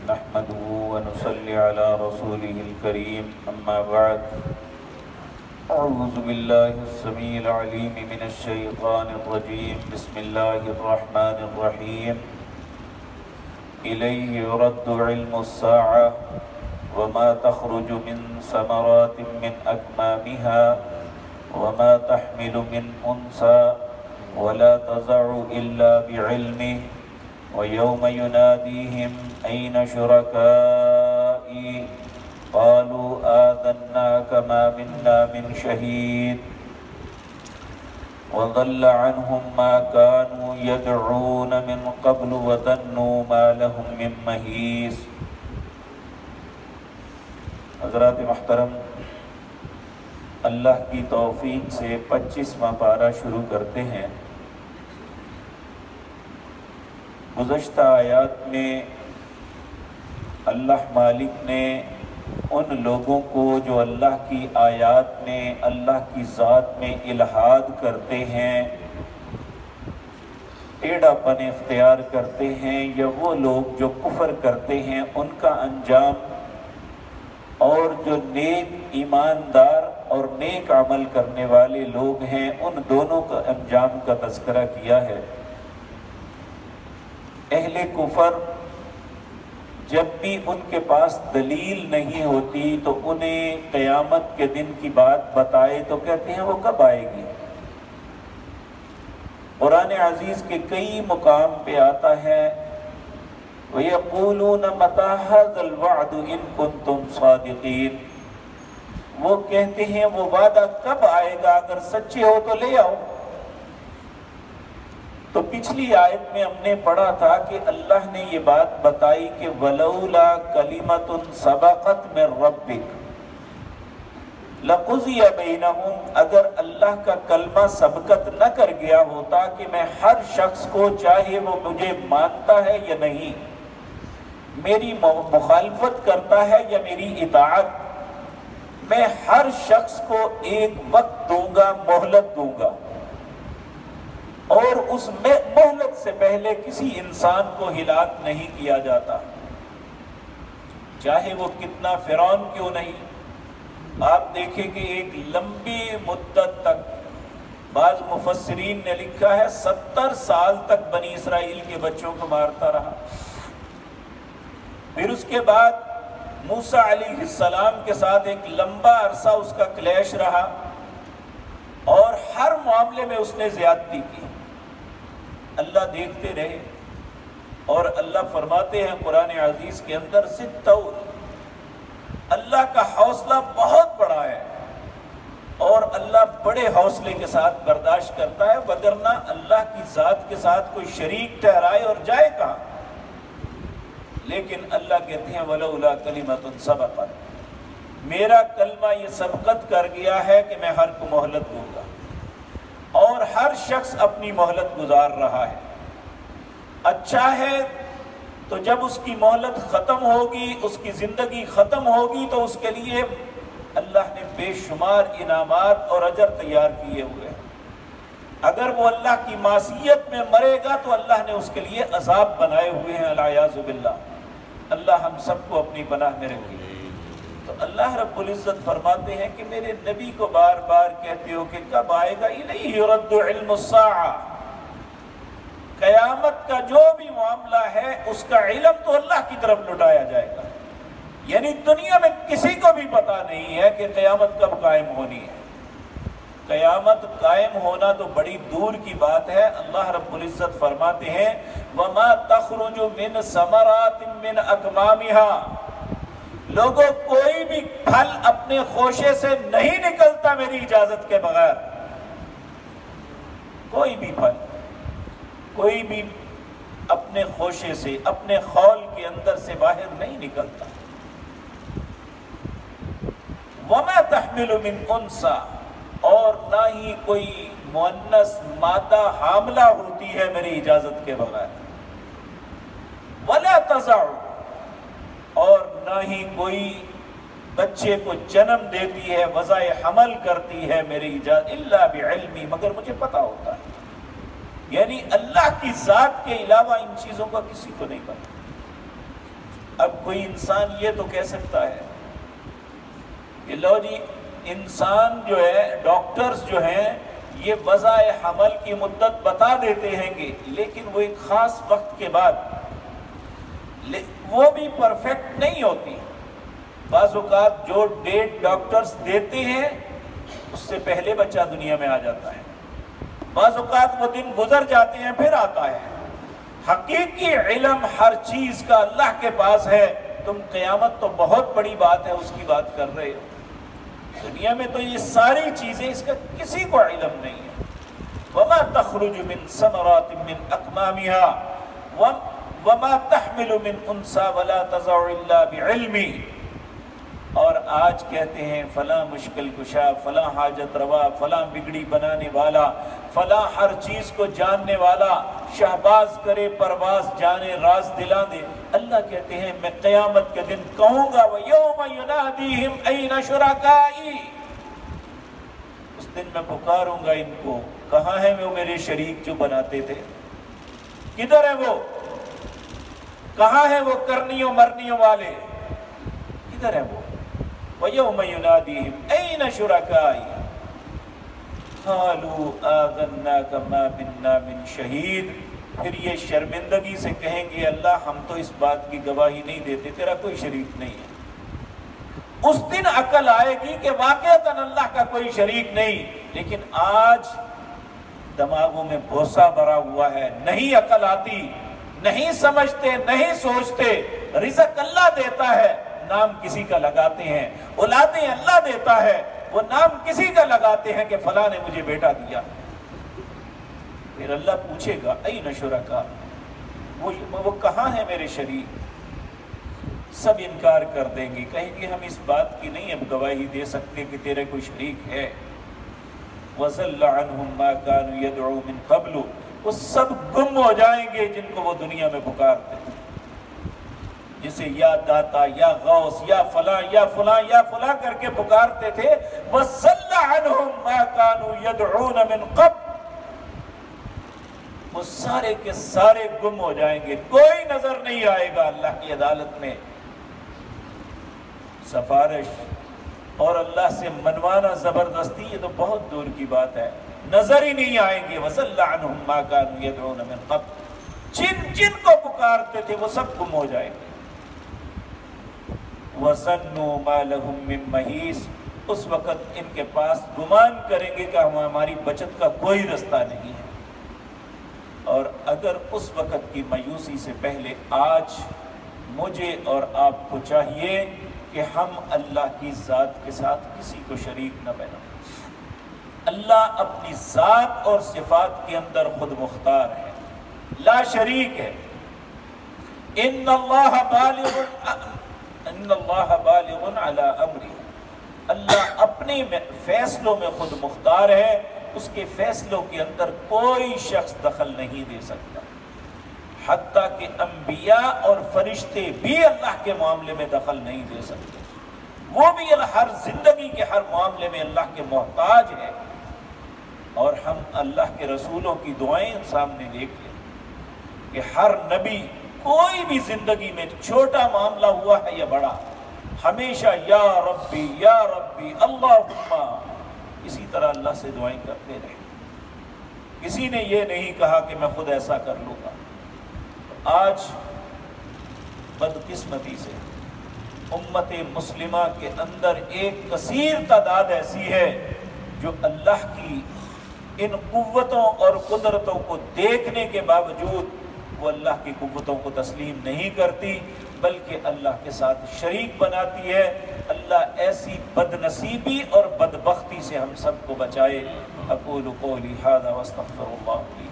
نحمده ونصلي على رسوله الكريم أما بعد أعوذ بالله السميع العليم من الشيطان الرجيم بسم الله الرحمن الرحيم إليه يرد علم الساعة وما تخرج من ثمرات من أكمامها وما تحمل من أنثى ولا تضع إلا بعلمه ويوم يناديهم أين شركائي قالوا آذناك ما منا من شهيد وضل عنهم ما كانوا يدعون من قبل وظنوا ما لهم من محيص۔ حضرات محترم، اللہ کی توفیق سے 25واں پارہ شروع کرتے ہیں۔ گزشتہ آیات میں اللہ مالک نے ان لوگوں کو جو اللہ کی آیات میں، اللہ کی ذات میں الحاد کرتے ہیں، ٹیڑھا پن اختیار کرتے ہیں، یا وہ لوگ جو کفر کرتے ہیں ان کا انجام، اور جو نیک ایماندار اور نیک عمل کرنے والے لوگ ہیں ان دونوں کا انجام کا تذکرہ کیا ہے۔ اہل کفر جب بھی ان کے پاس دلیل نہیں ہوتی تو انہیں قیامت کے دن کی بات بتائے تو کہتے ہیں وہ کب آئے گی۔ قرآن عزیز کے کئی مقام پہ آتا ہے وَيَقُولُونَ مَتَى هَذَا الْوَعْدُ إِن كُنتُمْ صَادِقِينَ، وہ کہتے ہیں وہ وعدہ کب آئے گا، اگر سچے ہو تو لے آؤ۔ تو پچھلی آیت میں ہم نے پڑھا تھا کہ اللہ نے یہ بات بتائی کہ وَلَوْلَا كَلِمَةٌ سَبَقَتْ مِن رَبِّكَ لَقُضِيَ بَيْنَهُمْ، اگر اللہ کا کلمہ سبقت نہ کر گیا ہوتا کہ میں ہر شخص کو، چاہے وہ مجھے مانتا ہے یا نہیں، میری مخالفت کرتا ہے یا میری اطاعت، میں ہر شخص کو ایک وقت دوں گا، مہلت دوں گا، اور اس مہلت سے پہلے کسی انسان کو ہلاک نہیں کیا جاتا، چاہے وہ کتنا فرعون کیوں نہیں۔ آپ دیکھیں کہ ایک لمبی مدت تک، بعض مفسرین نے لکھا ہے 70 سال تک بنی اسرائیل کے بچوں کو مارتا رہا۔ پھر اس کے بعد موسیٰ علیہ السلام کے ساتھ ایک لمبا عرصہ اس کا کلیش رہا، اور ہر معاملے میں اس نے زیادتی کی۔ اللہ دیکھتے رہے، اور اللہ فرماتے ہیں قرآن عزیز کے اندر ستّون، اللہ کا حوصلہ بہت بڑا ہے، اور اللہ بڑے حوصلے کے ساتھ برداشت کرتا ہے، وگرنہ اللہ کی ذات کے ساتھ کوئی شریک ٹھہرائے اور جائے کہاں۔ لیکن اللہ کہتے ہیں وَلَوْلَا كَلِمَةٌ سَبَقَتْ، میرا کلمہ یہ سبقت کر گیا ہے کہ میں ہر کو مہلت دوں گا، اور ہر شخص اپنی مہلت گزار رہا ہے۔ اچھا ہے تو جب اس کی مہلت ختم ہوگی، اس کی زندگی ختم ہوگی، تو اس کے لیے اللہ نے بے شمار انعامات اور اجر تیار کیے ہوئے ہیں۔ اگر وہ اللہ کی معصیت میں مرے گا تو اللہ نے اس کے لیے عذاب بنائے ہوئے ہیں، العیاذ باللہ۔ اللہ ہم سب کو اپنی پناہ میں رکھے۔ تو اللہ رب العزت فرماتے ہیں کہ میرے نبی کو بار بار کہتے ہو کہ کب آئے گا، الیہ یرد علم الساعہ، قیامت کا جو بھی معاملہ ہے اس کا علم تو اللہ کی طرف لٹایا جائے گا۔ یعنی دنیا میں کسی کو بھی پتہ نہیں ہے کہ قیامت کب قائم ہونی ہے۔ قیامت قائم ہونا تو بڑی دور کی بات ہے۔ اللہ رب العزت فرماتے ہیں وَمَا تَخْرُجُ مِنْ ثَمَرَاتٍ مِنْ أَكْمَامِهَا، لوگوں کوئی بھی پھل اپنے خوشے سے نہیں نکلتا میری اجازت کے بغیر۔ کوئی بھی پھل، کوئی بھی اپنے خوشے سے، اپنے خول کے اندر سے باہر نہیں نکلتا۔ وَمَا تَحْمِلُ مِنْ أُنْثَىٰ، اور نہ ہی کوئی مؤنث مادہ حاملہ ہوتی ہے میری اجازت کے بغیر۔ وَلَا تَضَعُ، اور نہ ہی کوئی بچے کو جنم دیتی ہے، وضع حمل کرتی ہے میری اجازت، الا بعلمی، مگر مجھے پتا ہوتا ہے۔ یعنی اللہ کی ذات کے علاوہ ان چیزوں کا کسی کو نہیں پتا۔ اب کوئی انسان یہ تو کہہ سکتا ہے کہ لو جی انسان جو ہے، ڈاکٹرز جو ہیں یہ وضع حمل کی مدت بتا دیتے ہیں گے، لیکن وہ ایک خاص وقت کے بعد وہ بھی پرفیکٹ نہیں ہوتی۔ بعض اوقات جو ڈیٹ ڈاکٹرز دیتے ہیں اس سے پہلے بچہ دنیا میں آ جاتا ہے، بعض اوقات وہ دن گزر جاتے ہیں پھر آتا ہے۔ حقیقی علم ہر چیز کا اللہ کے پاس ہے، تم قیامت تو بہت بڑی بات ہے اس کی بات کر رہے ہو، دنیا میں تو یہ ساری چیزیں اس کا کسی کو علم نہیں ہے۔ وَمَا تَخْرُجُ مِن ثَمَرَاتٍ مِّنْ أَكْمَامِهَا وَمَا تَحْمِلُ مِنْ أُنْثَىٰ وَلَا تَضَعُ إِلَّا بِعِلْمِهِ۔ اور آج کہتے ہیں فلاں مشکل کشا، فلاں حاجت روا، فلاں بگڑی بنانے والا، فلاں ہر چیز کو جاننے والا، شہباز کرے پرواز جانے راز دلا دے۔ اللہ کہتے ہیں میں قیامت کے دن کہوں گا وَيَوْمَ يُنَادِيهِمْ أَيْنَ شُرَكَائِي، اس دن میں پکاروں گا ان کو، کہاں ہیں وہ میرے شریک جو بناتے تھے، کدھر ہیں وہ، کہاں ہیں وہ کرنیوں مرنیوں والے، کدھر ہیں وہ؟ وَيَوْمَ يُنَادِيهِمْ أَيْنَ شُرَكَائِي قَالُوا آذَنَّاكَ مَا مِنَّا مِن شَهِيدٍ، پھر یہ شرمندگی سے کہیں گے اللہ ہم تو اس بات کی گواہی نہیں دیتے، تیرا کوئی شریک نہیں ہے۔ اس دن عقل آئے گی کہ واقعتاً اللہ کا کوئی شریک نہیں، لیکن آج دماغوں میں بھوسا بھرا ہوا ہے، نہیں عقل آتی، نہیں سمجھتے، نہیں سوچتے۔ رزق اللہ دیتا ہے، نام کسی کا لگاتے ہیں، اولادیں اللہ دیتا ہے، وہ نام کسی کا لگاتے ہیں کہ فلاں نے مجھے بیٹا دیا۔ پھر اللہ پوچھے گا این شرکا، وہ کہاں ہیں میرے شریک؟ سب انکار کر دیں گے، کہیں گے ہم اس بات کی نہیں اب گواہی دے سکتے کہ تیرے کوئی شریک ہے۔ وَضَلَّ عَنْهُمْ مَا كَانُوا يَدْعُوا مِن قَبْلُ، وہ سب گم ہو جائیں گے جن کو وہ دنیا میں پکارتے ہیں، جسے یا داتا یا غوث یا فلاں یا فلاں یا فلاں کر کے پکارتے تھے۔ وَضَلَّ عَنْهُمْ مَا كَانُوا يَدْعُونَ مِن قَبْلُ، وہ سارے کے سارے گم ہو جائیں گے، کوئی نظر نہیں آئے گا اللہ کی عدالت میں۔ سفارش اور اللہ سے منوانا زبردستی یہ تو بہت دور کی بات ہے، نظر ہی نہیں آئیں گے۔ وَضَلَّ عَنْهُمْ مَا كَانُوا يَدْعُونَ مِن قَبْلُ، جن کو پکارتے تھے وہ سب گم ہو جائیں گے۔ وَظَنُّوا مَا لَهُم مِّن مَّحِيصٍ، اس وقت ان کے پاس گمان کریں گے کہ ہماری بچت کا کوئی رستہ نہیں ہے۔ اور اگر اس وقت کی مایوسی سے پہلے آج مجھے اور آپ کو چاہیے کہ ہم اللہ کی ذات کے ساتھ کسی کو شریک نہ بنائیں۔ اللہ اپنی ذات اور صفات کے اندر خود مختار ہے، لا شریک ہے۔ ان اللہ بالغ علی امری، اللہ اپنے فیصلوں میں خود مختار ہے، اس کے فیصلوں کے اندر کوئی شخص دخل نہیں دے سکتا، حتیٰ کہ انبیاء اور فرشتے بھی اللہ کے معاملے میں دخل نہیں دے سکتے، وہ بھی ہر زندگی کے ہر معاملے میں اللہ کے محتاج ہے۔ اور ہم اللہ کے رسولوں کی دعائیں سامنے دیکھ لیں کہ ہر نبی کوئی بھی زندگی میں چھوٹا معاملہ ہوا ہے یا بڑا، ہمیشہ یا ربی اللہم، اسی طرح اللہ سے دعائیں کرتے رہے۔ کسی نے یہ نہیں کہا کہ میں خود ایسا کر لوں گا۔ آج بدقسمتی سے امت مسلمہ کے اندر ایک کثیر تعداد ایسی ہے جو اللہ کی ان قوتوں اور قدرتوں کو دیکھنے کے باوجود وہ اللہ کی قوتوں کو تسلیم نہیں کرتی، بلکہ اللہ کے ساتھ شریک بناتی ہے۔ اللہ ایسی بد نصیبی اور بدبختی سے ہم سب کو بچائے۔ اقول قولی ھذا واستغفر اللہ لی۔